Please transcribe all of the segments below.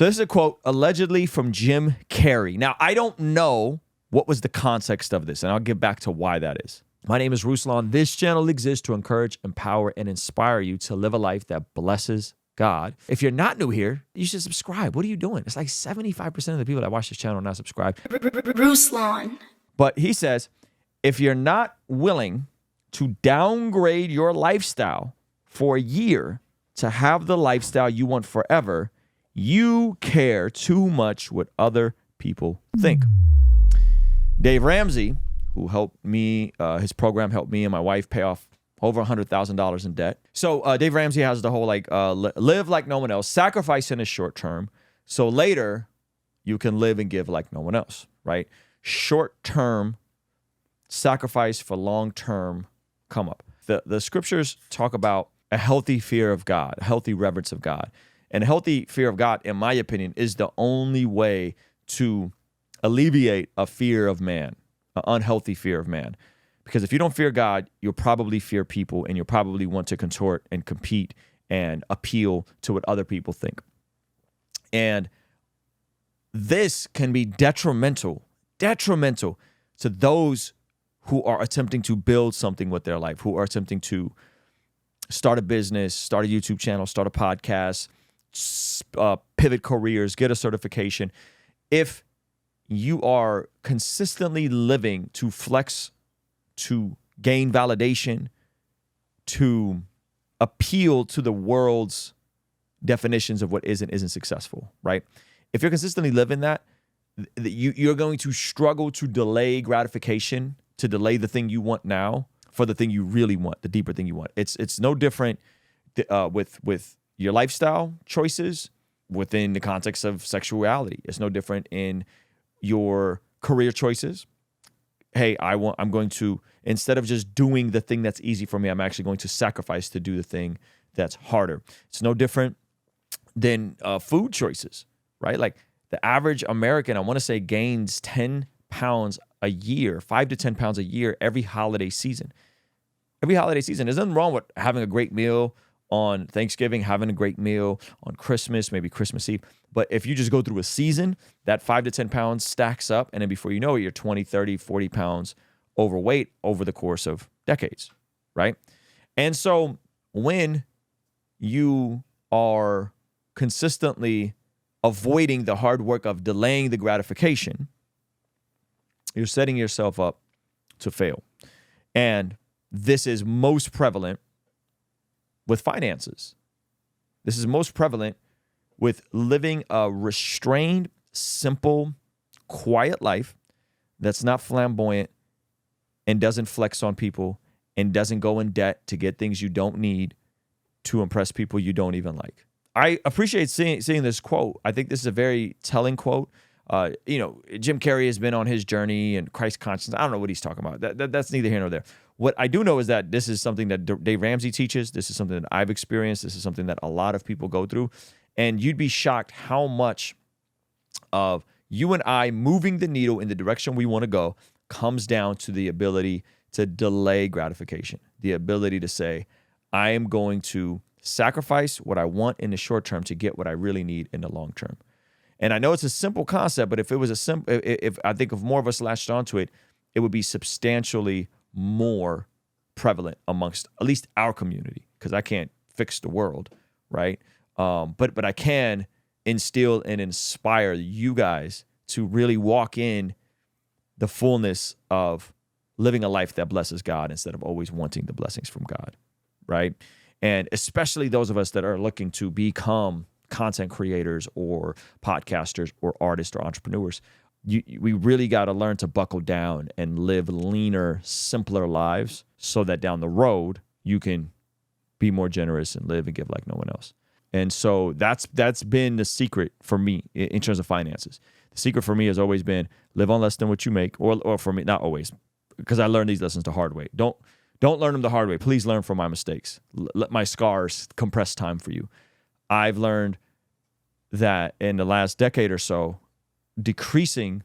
So this is a quote allegedly from Jim Carrey. Now, I don't know what was the context of this, and I'll get back to why that is. My name is Ruslan. This channel exists to encourage, empower, and inspire you to live a life that blesses God. If you're not new here, you should subscribe. What are you doing? It's like 75% of the people that watch this channel are not subscribed. Ruslan. But he says, if you're not willing to downgrade your lifestyle for a year to have the lifestyle you want forever, you care too much what other people think. Dave Ramsey, who helped me, his program helped me and my wife pay off over $100,000 in debt. So Dave Ramsey has the whole live like no one else, sacrifice in the short term, so later you can live and give like no one else, right? Short term sacrifice for long term come up. The scriptures talk about a healthy fear of God, a healthy reverence of God. And a healthy fear of God, in my opinion, is the only way to alleviate a fear of man, an unhealthy fear of man. Because if you don't fear God, you'll probably fear people, and you'll probably want to contort and compete and appeal to what other people think. And this can be detrimental to those who are attempting to build something with their life, who are attempting to start a business, start a YouTube channel, start a podcast, pivot careers, get a certification. If you are consistently living to flex, to gain validation, to appeal to the world's definitions of what is and isn't successful, right? If you're consistently living that, you're going to struggle to delay gratification, to delay the thing you want now for the thing you really want, the deeper thing you want. It's no different with your lifestyle choices within the context of sexuality. It's no different in your career choices. Hey, I'm going to, instead of just doing the thing that's easy for me, I'm actually going to sacrifice to do the thing that's harder. It's no different than food choices, right? Like the average American, I want to say, gains 10 pounds a year, 5 to 10 pounds a year every holiday season. Every holiday season. There's nothing wrong with having a great meal on Thanksgiving, having a great meal on Christmas, maybe Christmas Eve. But if you just go through a season, that 5 to 10 pounds stacks up. And then before you know it, you're 20, 30, 40 pounds overweight over the course of decades, right? And so when you are consistently avoiding the hard work of delaying the gratification, you're setting yourself up to fail. And this is most prevalent with finances. This is most prevalent with living a restrained, simple, quiet life that's not flamboyant and doesn't flex on people and doesn't go in debt to get things you don't need to impress people you don't even like. I appreciate seeing this quote. I think this is a very telling quote. Jim Carrey has been on his journey and Christ consciousness. I don't know what he's talking about. That's neither here nor there. What I do know is that this is something that Dave Ramsey teaches. This is something that I've experienced. This is something that a lot of people go through. And you'd be shocked how much of you and I moving the needle in the direction we want to go comes down to the ability to delay gratification, the ability to say, I am going to sacrifice what I want in the short term to get what I really need in the long term. And I know it's a simple concept, but if it was if I think if more of us latched onto it, it would be substantially more prevalent amongst at least our community, because I can't fix the world, right? But I can instill and inspire you guys to really walk in the fullness of living a life that blesses God instead of always wanting the blessings from God, right? And especially those of us that are looking to become content creators or podcasters or artists or entrepreneurs, we really got to learn to buckle down and live leaner, simpler lives so that down the road you can be more generous and live and give like no one else. And so that's been the secret for me in terms of finances. The secret for me has always been live on less than what you make, or for me, not always, because I learned these lessons the hard way. Don't learn them the hard way. Please learn from my mistakes. Let my scars compress time for you. I've learned that in the last decade or so, decreasing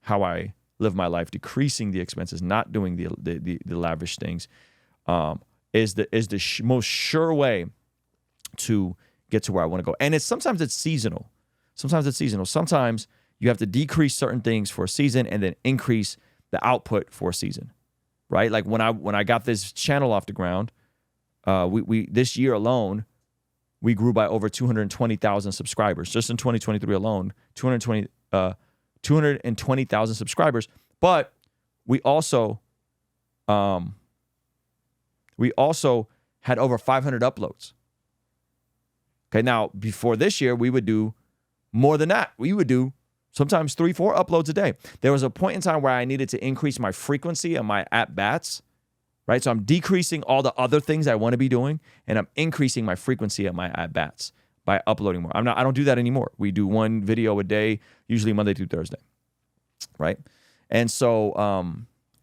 how I live my life, decreasing the expenses, not doing the lavish things, is the most sure way to get to where I want to go. And sometimes it's seasonal, Sometimes it's seasonal. Sometimes you have to decrease certain things for a season and then increase the output for a season, right? Like when I got this channel off the ground, we this year alone, we grew by over 220,000 subscribers. Just in 2023 alone, 220,000 subscribers. But we also had over 500 uploads. Okay, now before this year, we would do more than that. We would do sometimes 3-4 uploads a day. There was a point in time where I needed to increase my frequency and my at-bats, right? So I'm decreasing all the other things I want to be doing, and I'm increasing my frequency and my at-bats by uploading more. I don't do that anymore. We do one video a day, usually Monday through Thursday, right? And so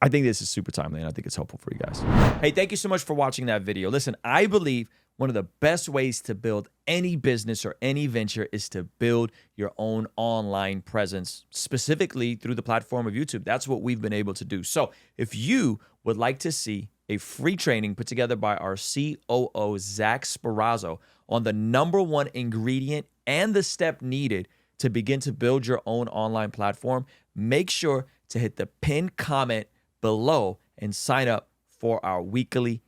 I think this is super timely, and I think it's helpful for you guys. Hey, thank you so much for watching that video. Listen, I believe one of the best ways to build any business or any venture is to build your own online presence, specifically through the platform of YouTube. That's what we've been able to do. So if you would like to see a free training put together by our COO, Zach Sparazzo, on the #1 ingredient and the step needed to begin to build your own online platform, make sure to hit the pinned comment below and sign up for our weekly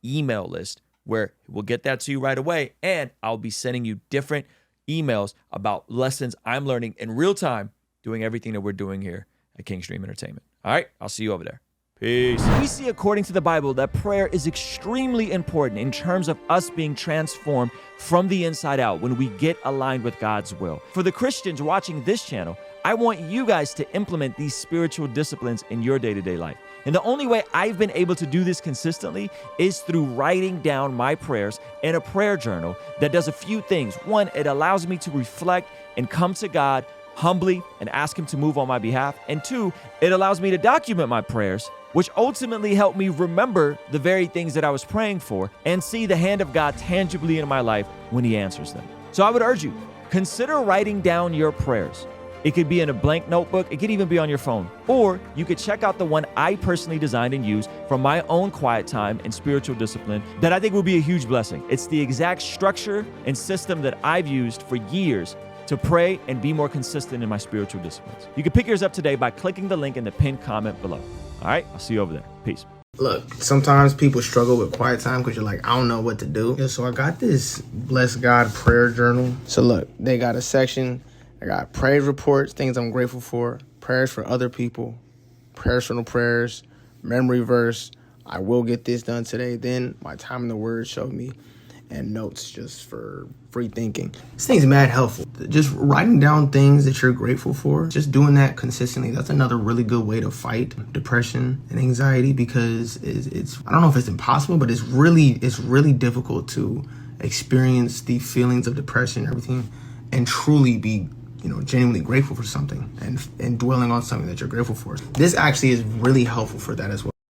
email list, where we'll get that to you right away, and I'll be sending you different emails about lessons I'm learning in real time, doing everything that we're doing here at Kingstream Entertainment. All right, I'll see you over there. Peace. We see, according to the Bible, that prayer is extremely important in terms of us being transformed from the inside out when we get aligned with God's will. For the Christians watching this channel, I want you guys to implement these spiritual disciplines in your day-to-day life. And the only way I've been able to do this consistently is through writing down my prayers in a prayer journal that does a few things. One, it allows me to reflect and come to God humbly and ask Him to move on my behalf. And two, it allows me to document my prayers, which ultimately help me remember the very things that I was praying for and see the hand of God tangibly in my life when He answers them. So I would urge you, consider writing down your prayers. It could be in a blank notebook. It could even be on your phone. Or you could check out the one I personally designed and used from my own quiet time and spiritual discipline that I think will be a huge blessing. It's the exact structure and system that I've used for years to pray and be more consistent in my spiritual disciplines. You can pick yours up today by clicking the link in the pinned comment below. All right, I'll see you over there. Peace. Look, sometimes people struggle with quiet time because you're like, I don't know what to do. Yeah, so I got this Bless God prayer journal. So look, they got a section. I got praise reports, things I'm grateful for, prayers for other people, personal prayers, memory verse, I will get this done today, then my time in the Word showed me, and notes just for free thinking. This thing's mad helpful. Just writing down things that you're grateful for, just doing that consistently, that's another really good way to fight depression and anxiety, because it's I don't know if it's impossible, but it's really difficult to experience the feelings of depression and everything and truly be genuinely grateful for something and dwelling on something that you're grateful for. This actually is really helpful for that as well.